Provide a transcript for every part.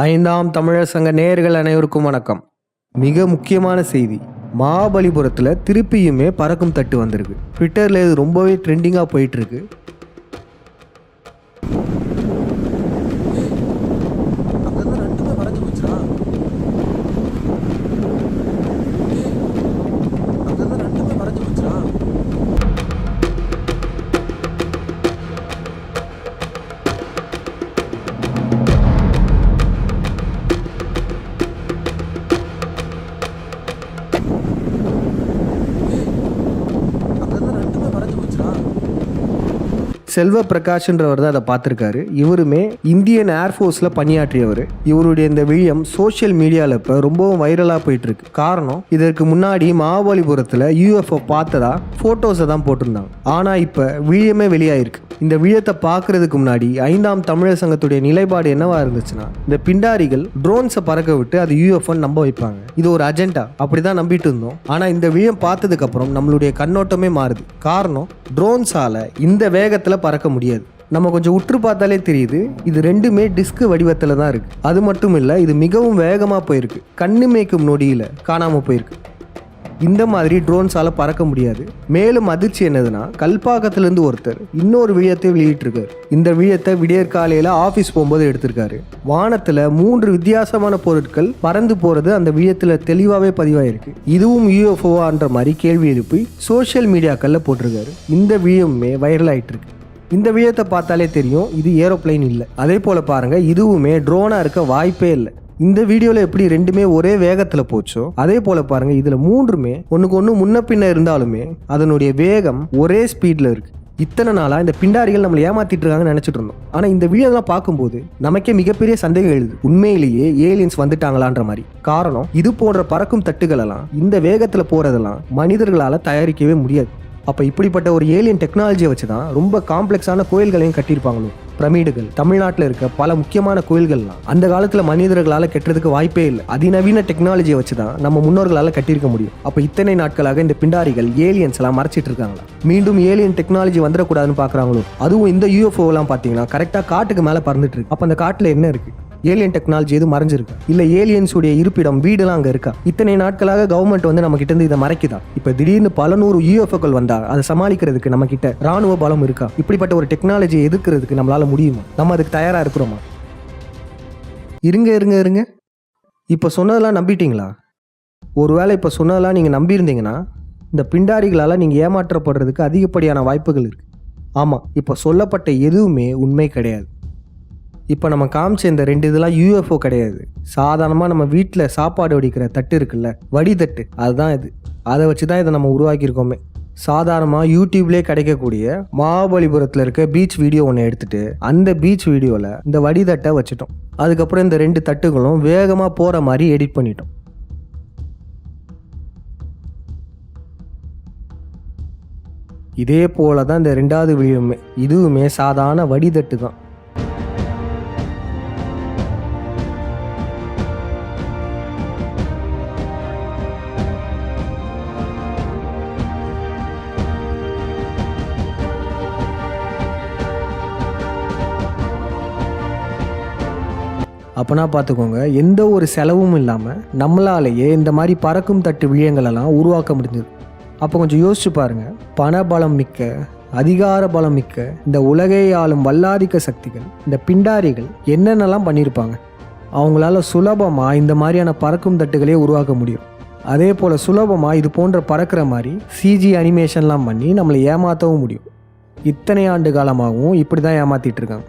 ஐந்தாம் தமிழர் சங்க நேயர்கள் அனைவருக்கும் வணக்கம். மிக முக்கியமான செய்தி, மகாபலிபுரத்தில் திருப்பியுமே பறக்கும் தட்டு வந்திருக்கு. ட்விட்டரில் இது ரொம்பவே ட்ரெண்டிங்காக போயிட்டுருக்கு. செல்வ பிரகாஷ்ன்றவர் தான் அதை பார்த்துருக்காரு. இவருமே இந்தியன் ஏர்ஃபோர்ஸில் பணியாற்றியவர். இவருடைய இந்த விழியம் சோஷியல் மீடியாவில் இப்போ ரொம்பவும் வைரலாக போயிட்டு இருக்கு. காரணம், இதற்கு முன்னாடி மகாபலிபுரத்தில் யூஎஃப்ஓ பார்த்ததா ஃபோட்டோஸை தான் போட்டிருந்தாங்க. ஆனால் இப்போ விழியமே வெளியாயிருக்கு. இந்த விழியத்தை பார்க்கறதுக்கு முன்னாடி ஐந்தாம் தமிழர் சங்கத்துடைய நிலைப்பாடு என்னவா இருந்துச்சுன்னா, இந்த பிண்டாரிகள் ட்ரோன்ஸை பறக்க விட்டு அது யூஎஃப்ஓன்னு நம்ப வைப்பாங்க. இது ஒரு அஜெண்டா, அப்படிதான் நம்பிட்டு இருந்தோம். ஆனால் இந்த விழியம் பார்த்ததுக்கு அப்புறம் நம்மளுடைய கண்ணோட்டமே மாறுது. காரணம், ட்ரோன்ஸால இந்த வேகத்தில் பறக்க முடியாது. நம்ம கொஞ்சம் உற்று பார்த்தாலே தெரியுது, இது ரெண்டுமே டிஸ்க் வடிவத்தில் தான் இருக்கு. அது மட்டும் இல்லை, இது மிகவும் வேகமாக போயிருக்கு. கண்ணு மேய்க்கும் நொடியில் காணாமல் போயிருக்கு. இந்த மாதிரி ட்ரோன்ஸால் பறக்க முடியாது. மேலும் அதிர்ச்சி என்னதுன்னா, கல்பாக்கத்திலேருந்து ஒருத்தர் இன்னொரு விழியத்தை வெளியிட்டிருக்காரு. இந்த விழியத்தை விடியற்காலையில் ஆஃபீஸ் போகும்போது எடுத்திருக்காரு. வானத்தில் 3 வித்தியாசமான பொருட்கள் பறந்து போகிறது அந்த விழியத்தில் தெளிவாகவே பதிவாயிருக்கு. இதுவும் யூஎஃப்ஓவான்ற மாதிரி கேள்வி எழுப்பி சோஷியல் மீடியாக்களில் போட்டிருக்காரு. இந்த விழியமுமே வைரல் ஆகிட்டு இருக்கு. இந்த விழியத்தை பார்த்தாலே தெரியும் இது ஏரோப்ளைன் இல்லை. அதே போல் பாருங்கள், இதுவுமே ட்ரோனாக இருக்க வாய்ப்பே இல்லை. இந்த வீடியோவில் எப்படி ரெண்டுமே ஒரே வேகத்தில் போச்சோ அதே போல் பாருங்கள், இதில் 3மே ஒன்றுக்கு ஒன்று முன்ன பின்ன இருந்தாலுமே அதனுடைய வேகம் ஒரே ஸ்பீடில் இருக்குது. இத்தனை நாளாக இந்த பிண்டாரிகள் நம்மளை ஏமாத்திட்டு இருக்காங்கன்னு நினச்சிட்டு இருந்தோம். ஆனால் இந்த வீடியோலாம் பார்க்கும்போது நமக்கே மிகப்பெரிய சந்தேகம் எழுது, உண்மையிலேயே ஏலியன்ஸ் வந்துட்டாங்களான்ற மாதிரி. காரணம், இது போன்ற பறக்கும் தட்டுகளெல்லாம் இந்த வேகத்தில் போகிறதெல்லாம் மனிதர்களால் தயாரிக்கவே முடியாது. அப்போ இப்படிப்பட்ட ஒரு ஏலியன் டெக்னாலஜியை வச்சு தான் ரொம்ப காம்ப்ளெக்ஸான கோயில்களையும் கட்டியிருப்பாங்களோ. பிரமிடுகள், தமிழ்நாட்டில் இருக்க பல முக்கியமான கோயில்கள்லாம் அந்த காலத்தில் மனிதர்களால் கட்டுறதுக்கு வாய்ப்பே இல்லை. அதிநவீன டெக்னாலஜியை வச்சு தான் நம்ம முன்னோர்களால் கட்டியிருக்க முடியும். அப்போ இத்தனை நாட்களாக இந்த பிண்டாரிகள் ஏலியன்ஸ் எல்லாம் மறைச்சிட்டு இருக்காங்களா? மீண்டும் ஏலியன் டெக்னாலஜி வந்துடக்கூடாதுன்னு பார்க்குறாங்களோ? அதுவும் இந்த யூஎஃப்ஓலாம் பார்த்தீங்கன்னா கரெக்டாக காட்டுக்கு மேலே பறந்துட்டு இருக்கு. அப்போ அந்த காட்டில் என்ன இருக்கு? ஏலியன் டெக்னாலஜி எதுவும் மறைஞ்சிருக்கு இல்லை? ஏலியன்ஸுடைய இருப்பிடம் வீடுலாம் அங்கே இருக்கா? இத்தனை நாட்களாக கவர்மெண்ட் வந்து நம்ம கிட்ட இருந்து இதை மறைக்குதா? இப்போ திடீர்னு பல 100 யூஎஃப்ஓக்கள் வந்தா அதை சமாளிக்கிறதுக்கு நம்ம கிட்ட ராணுவ பலம் இருக்கா? இப்படிப்பட்ட ஒரு டெக்னாலஜியை எதிர்க்கிறதுக்கு நம்மளால முடியுமா? நம்ம அதுக்கு தயாரா இருக்கிறோமா? இருங்க, இப்போ சொன்னதெல்லாம் நம்பிட்டீங்களா? ஒருவேளை இப்போ சொன்னதெல்லாம் நீங்கள் நம்பியிருந்தீங்கன்னா இந்த பிண்டாரிகளால் நீங்கள் ஏமாற்றப்படுறதுக்கு அதிகப்படியான வாய்ப்புகள் இருக்குது. ஆமாம், இப்போ சொல்லப்பட்ட எதுவுமே உண்மை கிடையாது. இப்போ நம்ம காமிச்ச இந்த 2 இதெல்லாம் யூஎஃப்ஓ கிடையாது. சாதாரணமாக நம்ம வீட்டில் சாப்பாடு வடிக்கிற தட்டு இருக்குல்ல, வடிதட்டு, அதுதான் இது. அதை வச்சு தான் இதை நம்ம உருவாக்கியிருக்கோமே. சாதாரணமாக யூடியூப்லேயே கிடைக்கக்கூடிய மகாபலிபுரத்தில் இருக்க பீச் வீடியோ ஒன்று எடுத்துகிட்டு அந்த பீச் வீடியோவில் இந்த வடிதட்டை வச்சுட்டோம். அதுக்கப்புறம் இந்த 2 தட்டுகளும் வேகமாக போகிற மாதிரி எடிட் பண்ணிட்டோம். இதே போல தான் இந்த 2வது வீடியோவுமே. இதுவுமே சாதாரண வடிதட்டு தான். அப்போனா பார்த்துக்கோங்க, எந்த ஒரு செலவும் இல்லாமல் நம்மளாலேயே இந்த மாதிரி பறக்கும் தட்டு விழியங்களெல்லாம் உருவாக்க முடிஞ்சது. அப்போ கொஞ்சம் யோசிச்சு பாருங்கள், பணபலம் மிக்க, அதிகார பலம் மிக்க இந்த உலகை ஆளும் வல்லாதிக்க சக்திகள், இந்த பிண்டாரிகள் என்னென்னலாம் பண்ணியிருப்பாங்க. அவங்களால சுலபமாக இந்த மாதிரியான பறக்கும் தட்டுகளே உருவாக்க முடியும். அதே போல் சுலபமாக இது போன்ற பறக்கிற மாதிரி சிஜி அனிமேஷன்லாம் பண்ணி நம்மளை ஏமாற்றவும் முடியும். இத்தனை ஆண்டு காலமாகவும் இப்படி தான் ஏமாற்றிட்டு இருக்காங்க.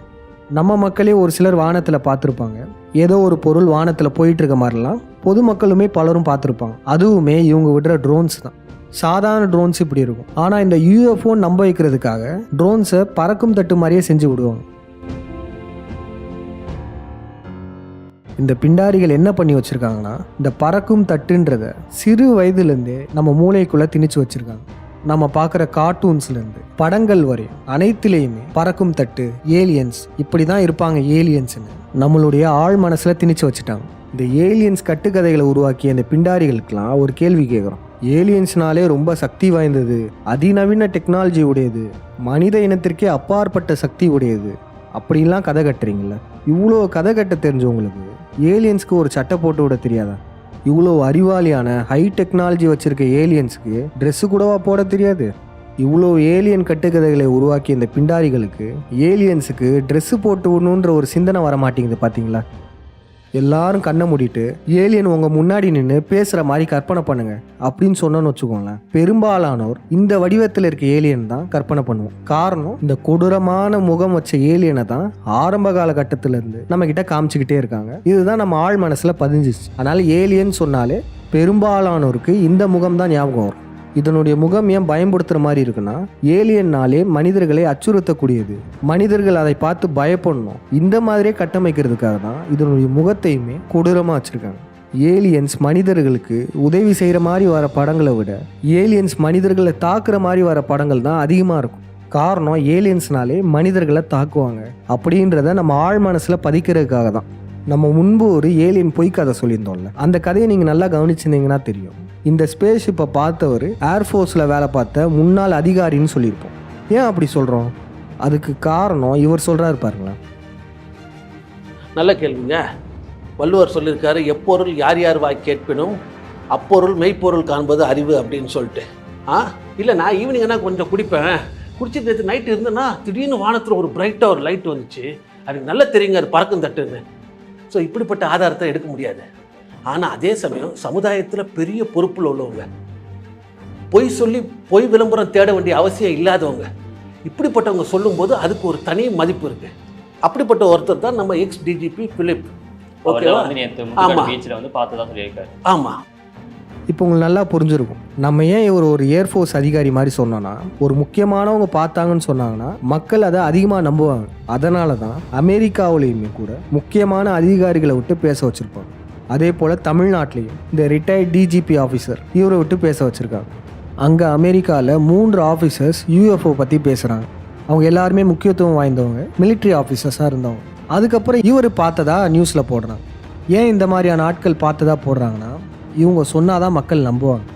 நம்ம மக்களே ஒரு சிலர் வானத்தில் பார்த்துருப்பாங்க. ஏதோ ஒரு பொருள் வானத்தில் போயிட்டு இருக்க மாதிரிலாம் பொதுமக்களுமே பலரும் பார்த்துருப்பாங்க. அதுவுமே இவங்க விடுற ட்ரோன்ஸ் தான். சாதாரண ட்ரோன்ஸ் இப்படி இருக்கும். ஆனால் இந்த யூஎஃப்ஓ நம்ப வைக்கிறதுக்காக ட்ரோன்ஸை பறக்கும் தட்டு மாதிரியே செஞ்சு விடுவாங்க. இந்த பிண்டாரிகள் என்ன பண்ணி வச்சுருக்காங்கன்னா, இந்த பறக்கும் தட்டுன்றதை சிறு வயதுலேருந்தே நம்ம மூளைக்குள்ளே திணிச்சு வச்சுருக்காங்க. நம்ம பார்க்குற கார்ட்டூன்ஸ்லேருந்து படங்கள் வரை அனைத்துலேயுமே பறக்கும் தட்டு, ஏலியன்ஸ் இப்படி தான் இருப்பாங்க ஏலியன்ஸ்னு நம்மளுடைய ஆழ் மனசில் திணிச்சு வச்சுட்டாங்க. இந்த ஏலியன்ஸ் கட்டுக்கதைகளை உருவாக்கிய இந்த பிண்டாரிகளுக்கெல்லாம் ஒரு கேள்வி கேட்குறோம். ஏலியன்ஸ்னாலே ரொம்ப சக்தி வாய்ந்தது, அதிநவீன டெக்னாலஜி உடையது, மனித இனத்திற்கே அப்பாற்பட்ட சக்தி உடையது, அப்படிலாம் கதை கட்டுறீங்கள. இவ்வளோ கதை கட்ட தெரிஞ்சவங்களுக்கு ஏலியன்ஸ்க்கு ஒரு சட்டை போட்டு விட தெரியாதா? இவ்வளோ அறிவாளியான ஹை டெக்னாலஜி வச்சுருக்க ஏலியன்ஸுக்கு ட்ரெஸ்ஸு கூடவா போட தெரியாது? இவ்வளோ ஏலியன் கட்டுக்கதைகளை உருவாக்கிய இந்த பிண்டாரிகளுக்கு ஏலியன்ஸுக்கு ட்ரெஸ்ஸு போட்டு விடணுன்ற ஒரு சிந்தனை வர மாட்டேங்குது பார்த்தீங்களா? எல்லாரும் கண்ணை மூடிட்டு ஏலியன் உங்கள் முன்னாடி நின்று பேசுகிற மாதிரி கற்பனை பண்ணுங்க அப்படின்னு சொன்னோன்னு வச்சுக்கோங்களேன், பெரும்பாலானோர் இந்த வடிவத்தில் இருக்க ஏலியன் தான் கற்பனை பண்ணுவோம். காரணம், இந்த கொடூரமான முகம் வச்ச ஏலியனை தான் ஆரம்ப காலகட்டத்திலேருந்து நம்ம கிட்ட காமிச்சிக்கிட்டே இருக்காங்க. இதுதான் நம்ம ஆழ் மனசில் பதிஞ்சிச்சு. அதனால ஏலியன் சொன்னாலே பெரும்பாலானோருக்கு இந்த முகம் தான் ஞாபகம் வரும். இதனுடைய முகம் ஏன் பயன்படுத்துகிற மாதிரி இருக்குன்னா, ஏலியன்னாலே மனிதர்களை அச்சுறுத்தக்கூடியது, மனிதர்கள் அதை பார்த்து பயப்படணும், இந்த மாதிரியே கட்டமைக்கிறதுக்காக தான் இதனுடைய முகத்தையுமே கொடூரமாக வச்சுருக்காங்க. ஏலியன்ஸ் மனிதர்களுக்கு உதவி செய்கிற மாதிரி வர படங்களை விட ஏலியன்ஸ் மனிதர்களை தாக்குற மாதிரி வர படங்கள் தான் அதிகமாக இருக்கும். காரணம், ஏலியன்ஸ்னாலே மனிதர்களை தாக்குவாங்க அப்படின்றத நம்ம ஆழ் மனசில் பதிக்கிறதுக்காக தான். நம்ம முன்பு ஒரு ஏலியன் பொய் கதை சொல்லியிருந்தோம்ல, அந்த கதையை நீங்கள் நல்லா கவனிச்சிருந்தீங்கன்னா தெரியும். இந்த ஸ்பேஸ் ஷிப்பை பார்த்தவர் ஏர்ஃபோர்ஸில் வேலை பார்த்த முன்னாள் அதிகாரின்னு சொல்லியிருப்போம். ஏன் அப்படி சொல்கிறோம்? அதுக்கு காரணம் இவர் சொல்கிறாரு பாருங்களேன். நல்ல கேள்விங்க. வள்ளுவர் சொல்லியிருக்காரு, எப்பொருள் யார் யார் வாய் கேட்பினும் அப்பொருள் மெய்ப்பொருள் காண்பது அறிவு அப்படின்னு சொல்லிட்டு. இல்லை, நான் ஈவினிங் என்ன கொஞ்சம் குடிப்பேன், குடிச்சிட்டு நேற்று நைட்டு இருந்தேன்னா திடீர்னு வானத்தில் ஒரு பிரைட்டாக ஒரு லைட் வந்துச்சு, அதுக்கு நல்லா தெரியுங்க அது பறக்கும் தட்டுன்னு. ஸோ இப்படிப்பட்ட ஆதாரத்தை எடுக்க முடியாது. ஆனால் அதே சமயம் சமுதாயத்தில் பெரிய பொறுப்பில் உள்ளவங்க, பொய் சொல்லி பொய் விளம்பரம் தேட வேண்டிய அவசியம் இல்லாதவங்க, இப்படிப்பட்டவங்க சொல்லும்போது அதுக்கு ஒரு தனி மதிப்பு இருக்குது. அப்படிப்பட்ட ஒருத்தர் தான் நம்ம எக்ஸ் டிஜிபி பிலிப். ஓகேவா? ஆமாம். இப்போ உங்களுக்கு நல்லா புரிஞ்சிருக்கும் நம்ம ஏன் இவர் ஒரு ஏர்ஃபோர்ஸ் அதிகாரி மாதிரி சொன்னோன்னா, ஒரு முக்கியமானவங்க பார்த்தாங்கன்னு சொன்னாங்கன்னா மக்கள் அதை அதிகமாக நம்புவாங்க. அதனால தான் அமெரிக்காவிலையுமே கூட முக்கியமான அதிகாரிகளை விட்டு பேச வச்சுருப்பாங்க. அதே போல் தமிழ்நாட்டிலையும் இந்த ரிட்டையர்ட் டிஜிபி ஆஃபீஸர் இவரை விட்டு பேச வச்சுருக்காங்க. அங்கே அமெரிக்காவில் 3 ஆஃபீஸர்ஸ் யூஎஃப்ஓ பற்றி பேசுகிறாங்க. அவங்க எல்லாருமே முக்கியத்துவம் வாய்ந்தவங்க, மிலிட்ரி ஆஃபீஸர்ஸாக இருந்தவங்க. அதுக்கப்புறம் இவர் பார்த்ததா நியூஸில் போடுறாங்க. ஏன் இந்த மாதிரியான ஆட்கள் பார்த்ததா போடுறாங்கன்னா, இவங்க சொன்னாதான் மக்கள் நம்புவாங்க.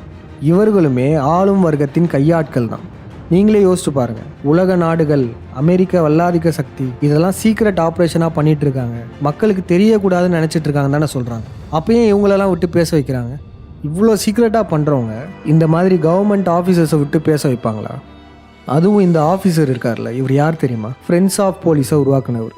இவர்களுமே ஆளும் வர்க்கத்தின் கையாட்கள் தான். நீங்களே யோசிச்சு பாருங்கள், உலக நாடுகள், அமெரிக்க வல்லாதிக்க சக்தி இதெல்லாம் சீக்ரெட் ஆப்ரேஷனாக பண்ணிகிட்டு இருக்காங்க, மக்களுக்கு தெரியக்கூடாதுன்னு நினச்சிட்டு இருக்காங்க தானே சொல்கிறாங்க. அப்பயும் இவங்களெல்லாம் விட்டு பேச வைக்கிறாங்க. இவ்வளோ சீக்ரெட்டாக பண்ணுறவங்க இந்த மாதிரி கவர்மெண்ட் ஆஃபீஸர்ஸை விட்டு பேச வைப்பாங்களா? அதுவும் இந்த ஆஃபீஸர் இருக்கார்ல, இவர் யார் தெரியுமா? ஃப்ரெண்ட்ஸ் ஆஃப் போலீஸை உருவாக்குனவர்.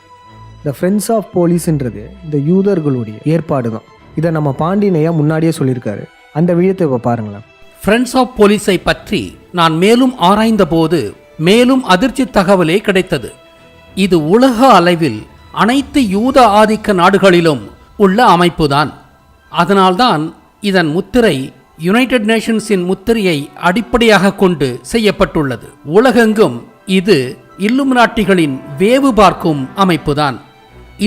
இந்த ஃப்ரெண்ட்ஸ் ஆஃப் போலீஸ்ன்றது இந்த யூதர்களுடைய ஏற்பாடு தான். இதை நம்ம பாண்டியனையா முன்னாடியே சொல்லியிருக்காரு. அந்த வீடியோத்தை இப்போ பாருங்களேன். ஃப்ரெண்ட்ஸ் ஆஃப் போலீஸை பற்றி நான் மேலும் ஆராய்ந்த போது மேலும் அதிர்ச்சி தகவலே கிடைத்தது. இது உலக அளவில் அனைத்து யூத ஆதிக்க நாடுகளிலும் உள்ள அமைப்புதான். அதனால்தான் இதன் முத்திரை யுனைடெட் நேஷன்ஸின் முத்திரையை அடிப்படையாக கொண்டு செய்யப்பட்டுள்ளது. உலகெங்கும் இது இல்லுமினாட்டிகளின் வேவு பார்க்கும் அமைப்புதான்.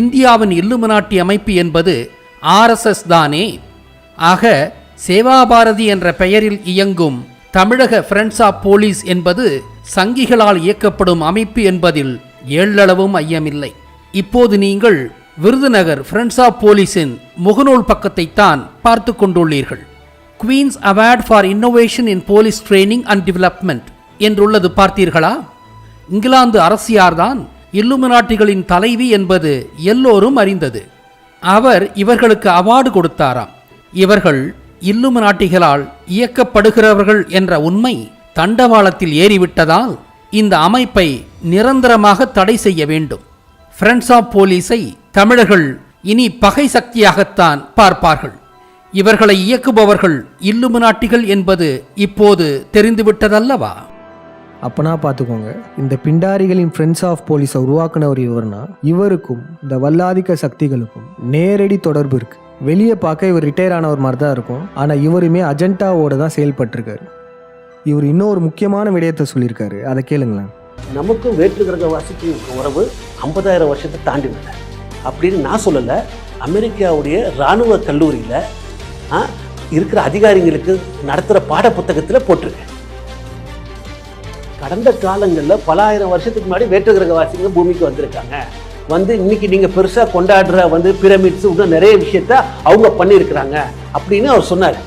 இந்தியாவின் இல்லுமினாட்டி அமைப்பு என்பது RSS தானே. ஆக சேவாபாரதி என்ற பெயரில் இயங்கும் தமிழக ஃப்ரெண்ட்ஸ் ஆஃப் போலீஸ் என்பது சங்கிகளால் இயக்கப்படும் அமைப்பு என்பதில் எள்ளளவும் ஐயமில்லை. இப்போது நீங்கள் விருதுநகர் ஃப்ரெண்ட்ஸ் ஆஃப் போலீஸின் முகநூல் பக்கத்தைத்தான் பார்த்து கொண்டுள்ளீர்கள். Queen's award for innovation in police training and development என்றுள்ளது பார்த்தீர்களா? இங்கிலாந்து அரசியார்தான் இல்லுமினாட்டிகளின் தலைவி என்பது எல்லோரும் அறிந்தது. அவர் இவர்களுக்கு அவார்டு கொடுத்தாராம். இவர்கள் இல்லுமினாட்டிகளால் இயக்கப்படுகிறவர்கள் என்ற உண்மை தண்டவாளத்தில் ஏறிவிட்டதால் இந்த அமைப்பை நிரந்தரமாக தடை செய்ய வேண்டும். ஃப்ரெண்ட்ஸ் ஆஃப் போலீஸை தமிழர்கள் இனி பகை சக்தியாகத்தான் பார்ப்பார்கள். இவர்களை இயக்குபவர்கள் இல்லுமினாட்டிகள் என்பது இப்போது தெரிந்துவிட்டதல்லவா? அப்பனா பார்த்துக்கோங்க, இந்த பிண்டாரிகளின் ஃப்ரெண்ட்ஸ் ஆஃப் போலீஸை உருவாக்குனவர் இவர்னா இவருக்கும் இந்த வல்லாதிக்க சக்திகளுக்கும் நேரடி தொடர்பு இருக்கு. வெளியே பார்க்க இவர் ரிட்டையர் ஆனவர் மாதிரி தான் இருக்கும், ஆனால் இவருமே அஜெண்டாவோட தான் செயல்பட்டிருக்காரு. இவர் இன்னொரு முக்கியமான விடயத்தை சொல்லியிருக்காரு, அதை கேளுங்களேன். நமக்கும் வேற்று கிரகவாசிக்கு உறவு 50,000 வருஷத்தை தாண்டி விட அப்படின்னு நான் சொல்லலை. அமெரிக்காவுடைய இராணுவ கல்லூரியில் இருக்கிற அதிகாரிங்களுக்கு நடத்துகிற பாட புத்தகத்தில் போட்டிருக்கேன். கடந்த காலங்களில் பல ஆயிரம் வருஷத்துக்கு முன்னாடி வேற்று கிரகவாசிங்க பூமிக்கு வந்திருக்காங்க. இன்னைக்கு நீங்கள் பெருசாக கொண்டாடுற பிரமிட்ஸ் இன்னும் நிறைய விஷயத்த அவங்க பண்ணியிருக்கிறாங்க அப்படின்னு அவர் சொன்னார்.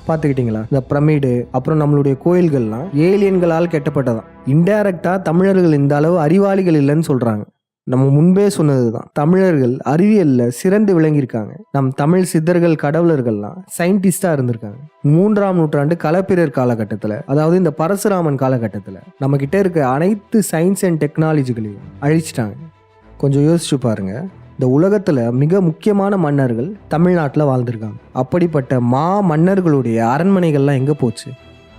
பார்த்துக்கிட்டிங்களா? இந்த பிரமிடு அப்புறம் நம்மளுடைய கோயில்கள்லாம் ஏலியன்களால் கெட்டப்பட்டதான். இன்டைரக்டாக தமிழர்கள் இந்த அளவு அறிவாளிகள் இல்லைன்னு சொல்கிறாங்க. நம்ம முன்பே சொன்னது தான், தமிழர்கள் அறிவியலில் சிறந்து விளங்கியிருக்காங்க. நம் தமிழ் சித்தர்கள் கடவுளர்கள்லாம் சயின்டிஸ்டாக இருந்திருக்காங்க. 3ஆம் நூற்றாண்டு களப்பிரர் காலகட்டத்தில், அதாவது இந்த பரசுராமன் காலகட்டத்தில் நம்மக்கிட்ட இருக்க அனைத்து சயின்ஸ் அண்ட் டெக்னாலஜிகளையும் அழிச்சிட்டாங்க. கொஞ்சம் யோசிச்சு பாருங்க, இந்த உலகத்தில் மிக முக்கியமான மன்னர்கள் தமிழ்நாட்டில் வாழ்ந்திருக்காங்க. அப்படிப்பட்ட மன்னர்களுடைய அரண்மனைகள்லாம் எங்கே போச்சு?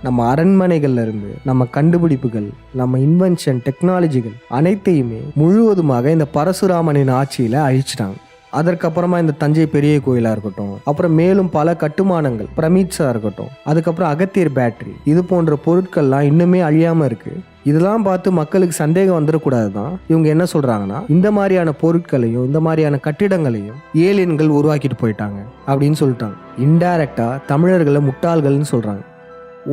நம்ம அரண்மனைகள்ல இருந்து நம்ம கண்டுபிடிப்புகள், நம்ம இன்வென்ஷன், டெக்னாலஜிகள் அனைத்தையுமே முழுவதுமாக இந்த பரசுராமனின் ஆட்சியில் அழிச்சிட்டாங்க. அதற்கப்புறமா இந்த தஞ்சை பெரிய கோயிலாக இருக்கட்டும், அப்புறம் மேலும் பல கட்டுமானங்கள், பிரமிட்ஸாக இருக்கட்டும், அதுக்கப்புறம் அகத்தியர் பேட்டரி, இது போன்ற பொருட்கள்லாம் இன்னுமே அழியாமல் இருக்குது. இதெல்லாம் பார்த்து மக்களுக்கு சந்தேகம் வந்துடக்கூடாது தான் இவங்க என்ன சொல்கிறாங்கன்னா, இந்த மாதிரியான பொருட்களையும் இந்த மாதிரியான கட்டிடங்களையும் ஏலியன்கள் உருவாக்கிட்டு போயிட்டாங்க அப்படின்னு சொல்லிட்டாங்க. இன்டைரக்டாக தமிழர்களை முட்டாள்கள்னு சொல்கிறாங்க.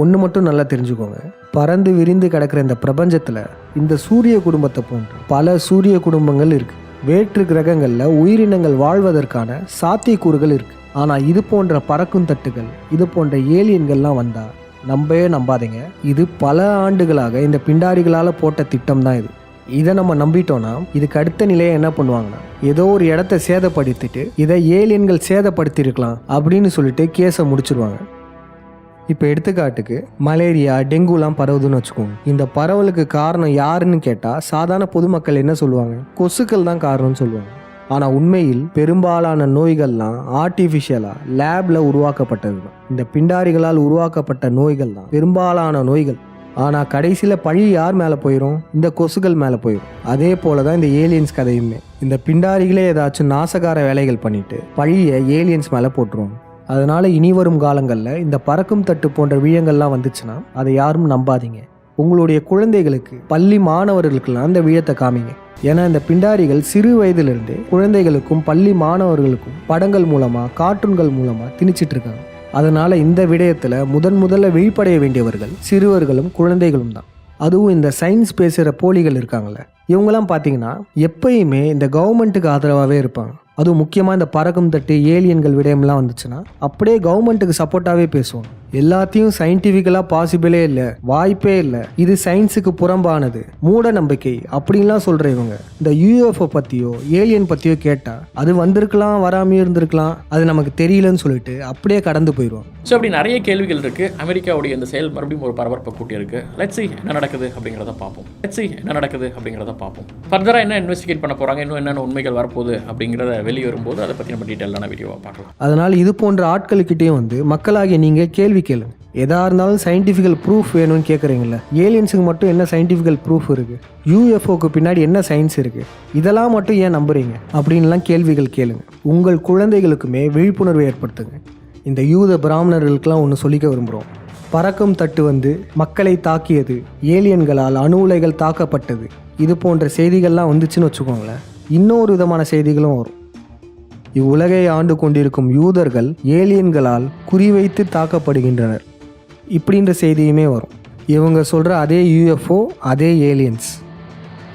ஒன்று மட்டும் நல்லா தெரிஞ்சுக்கோங்க, பறந்து விரிந்து கிடக்கிற இந்த பிரபஞ்சத்தில் இந்த சூரிய குடும்பத்தை போன்ற பல சூரிய குடும்பங்கள் இருக்குது. வேற்று கிரகங்களில் உயிரினங்கள் வாழ்வதற்கான சாத்தியக்கூறுகள் இருக்குது. ஆனால் இது போன்ற பறக்கும் தட்டுகள், இது போன்ற ஏலியன்கள்லாம் வந்தால் நம்பாதீங்க. இது பல ஆண்டுகளாக இந்த பிண்டாரிகளால் போட்ட திட்டம் தான் இது. இதை நம்ம நம்பிட்டோன்னா இதுக்கு அடுத்த நிலையை என்ன பண்ணுவாங்கன்னா, ஏதோ ஒரு இடத்த சேதப்படுத்திட்டு இதை ஏலியன்கள் சேதப்படுத்தியிருக்கலாம் அப்படின்னு சொல்லிட்டு கேஸை முடிச்சிருவாங்க. இப்போ எடுத்துக்காட்டுக்கு மலேரியா, டெங்குலாம் பரவுதுன்னு வச்சுக்கோங்க. இந்த பரவலுக்கு காரணம் யாருன்னு கேட்டால் சாதாரண பொதுமக்கள் என்ன சொல்லுவாங்க? கொசுக்கள் தான் காரணம்னு சொல்லுவாங்க. ஆனால் உண்மையில் பெரும்பாலான நோய்கள்லாம் ஆர்டிஃபிஷியலாக லேபில் உருவாக்கப்பட்டது தான். இந்த பிண்டாரிகளால் உருவாக்கப்பட்ட நோய்கள் தான் பெரும்பாலான நோய்கள். ஆனால் கடைசியில் பழி யார் மேலே போயிடும்? இந்த கொசுக்கள் மேலே போயிடும். அதே போல தான் இந்த ஏலியன்ஸ் கதையுமே. இந்த பிண்டாரிகளே ஏதாச்சும் நாசகார வேலைகள் பண்ணிட்டு பழியை ஏலியன்ஸ் மேலே போட்டுருவாங்க. அதனால் இனி வரும் காலங்களில் இந்த பறக்கும் தட்டு போன்ற விஷயங்கள்லாம் வந்துச்சுன்னா அதை யாரும் நம்பாதீங்க. உங்களுடைய குழந்தைகளுக்கு, பள்ளி மாணவர்களுக்கெல்லாம் இந்த விஷயத்தை காமிங்க. ஏன்னா இந்த பிண்டாரிகள் சிறு வயதிலிருந்து குழந்தைகளுக்கும் பள்ளி மாணவர்களுக்கும் படங்கள் மூலமாக, கார்ட்டூன்கள் மூலமாக திணிச்சிட்டு இருக்காங்க. அதனால் இந்த விடயத்தில் முதல்ல விழிப்படைய வேண்டியவர்கள் சிறுவர்களும் குழந்தைகளும் தான். அதுவும் இந்த சயின்ஸ் பேசுகிற போலிகள் இருக்காங்களே, இவங்கெல்லாம் பார்த்தீங்கன்னா எப்பயுமே இந்த கவர்மெண்ட்டுக்கு ஆதரவாகவே இருப்பாங்க. அதுவும் முக்கியமாக இந்த பறக்கும் தட்டு, ஏலியன்கள் விடயம்லாம் வந்துச்சுன்னா அப்படியே கவர்மெண்ட்டுக்கு சப்போர்ட்டாகவே பேசுவோம். எல்லாத்தையும் சயின்டிஃபிக்கலாக பாசிபிளே இல்லை, வாய்ப்பே இல்லை, இது சயின்ஸுக்கு புறம்பானது, மூட நம்பிக்கை அப்படின்லாம் சொல்கிற இவங்க இந்த யூஎஃப்ஓ பற்றியோ ஏலியன் பற்றியோ கேட்டால் அது வந்திருக்கலாம், வராமையே இருந்திருக்கலாம், அது நமக்கு தெரியலன்னு சொல்லிட்டு அப்படியே கடந்து போயிடுவோம். ஸோ அப்படி நிறைய கேள்விகள் இருக்குது. அமெரிக்காவுடைய இந்த செயல் மறுபடியும் ஒரு பரபரப்பை கூட்டியிருக்கு. லெட்ஸ் see என்ன நடக்குது அப்படிங்கிறத பார்ப்போம். ஃபர்தராக என்ன இன்வெஸ்டிகேட் பண்ண போகிறாங்க, இன்னும் என்னென்ன உண்மைகள் வரப்போகுது அப்படிங்கிறத வெளியே வரும்போது அதை பற்றி நம்ம டீட்டெயிலான வீடியோவை பார்க்கலாம். அதனால் இது போன்ற ஆட்களுக்கிட்டேயும் வந்து மக்களாகிய நீங்கள் கேள்வி கேளுங்க. எதா இருந்தாலும் சயின்டிஃபிக்கல் ப்ரூஃப் வேணும்னு கேட்குறீங்களா? ஏலியன்ஸுக்கு மட்டும் என்ன சயின்டிஃபிக்கல் ப்ரூஃப் இருக்குது? யூஎஃப்ஓக்கு பின்னாடி என்ன சயின்ஸ் இருக்குது? இதெல்லாம் மட்டும் ஏன் நம்புறீங்க அப்படின்லாம் கேள்விகள் கேளுங்க. உங்கள் குழந்தைகளுக்குமே விழிப்புணர்வு ஏற்படுத்துங்க. இந்த யூத பிராமணர்களுக்கெல்லாம் ஒன்று சொல்லிக்க விரும்புகிறோம். பறக்கும் தட்டு வந்து மக்களை தாக்கியது, ஏலியன்களால் அணு உலைகள் தாக்கப்பட்டது, இது போன்ற செய்திகள்லாம் வந்துச்சுன்னு வச்சுக்கோங்களேன், இன்னொரு விதமான செய்திகளும் வரும். இவ்வுலகை ஆண்டு கொண்டிருக்கும் யூதர்கள் ஏலியன்களால் குறிவைத்து தாக்கப்படுகின்றனர் இப்படின்ற செய்தியுமே வரும். இவங்க சொல்கிற அதே யூஎஃப்ஓ, அதே ஏலியன்ஸ்.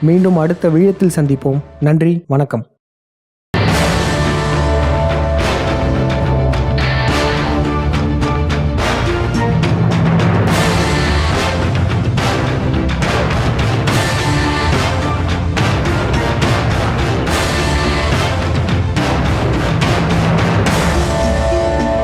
மீண்டும் அடுத்த வீடியோவில் சந்திப்போம். நன்றி, வணக்கம்.